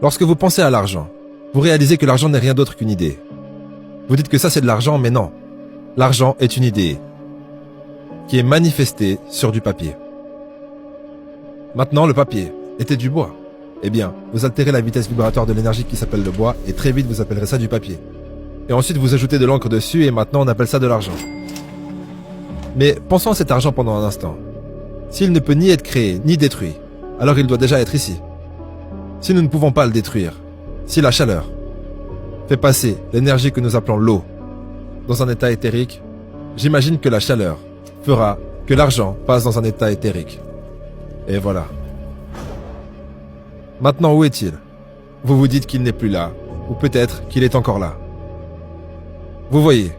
Lorsque vous pensez à l'argent, vous réalisez que l'argent n'est rien d'autre qu'une idée. Vous dites que ça c'est de l'argent, mais non. L'argent est une idée qui est manifestée sur du papier. Maintenant, le papier était du bois. Eh bien, vous altérez la vitesse vibratoire de l'énergie qui s'appelle le bois et très vite vous appellerez ça du papier. Et ensuite vous ajoutez de l'encre dessus et maintenant on appelle ça de l'argent. Mais pensons à cet argent pendant un instant. S'il ne peut ni être créé ni détruit, alors il doit déjà être ici. Si nous ne pouvons pas le détruire, si la chaleur fait passer l'énergie que nous appelons l'eau dans un état éthérique, j'imagine que la chaleur fera que l'argent passe dans un état éthérique. Et voilà. Maintenant, où est-il? Vous vous dites qu'il n'est plus là, ou peut-être qu'il est encore là. Vous voyez,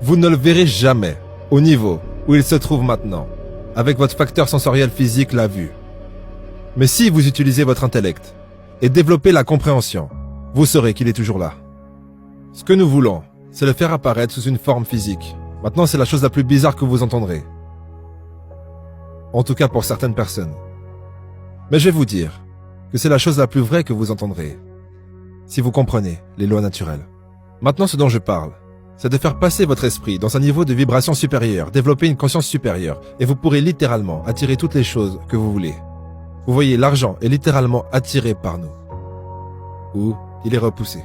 vous ne le verrez jamais au niveau où il se trouve maintenant, avec votre facteur sensoriel physique, la vue. Mais si vous utilisez votre intellect et développez la compréhension, vous saurez qu'il est toujours là. Ce que nous voulons, c'est le faire apparaître sous une forme physique. Maintenant, c'est la chose la plus bizarre que vous entendrez. En tout cas pour certaines personnes. Mais je vais vous dire que c'est la chose la plus vraie que vous entendrez, si vous comprenez les lois naturelles. Maintenant, ce dont je parle, c'est de faire passer votre esprit dans un niveau de vibration supérieur, développer une conscience supérieure, et vous pourrez littéralement attirer toutes les choses que vous voulez. Vous voyez, l'argent est littéralement attiré par nous. Ou il est repoussé.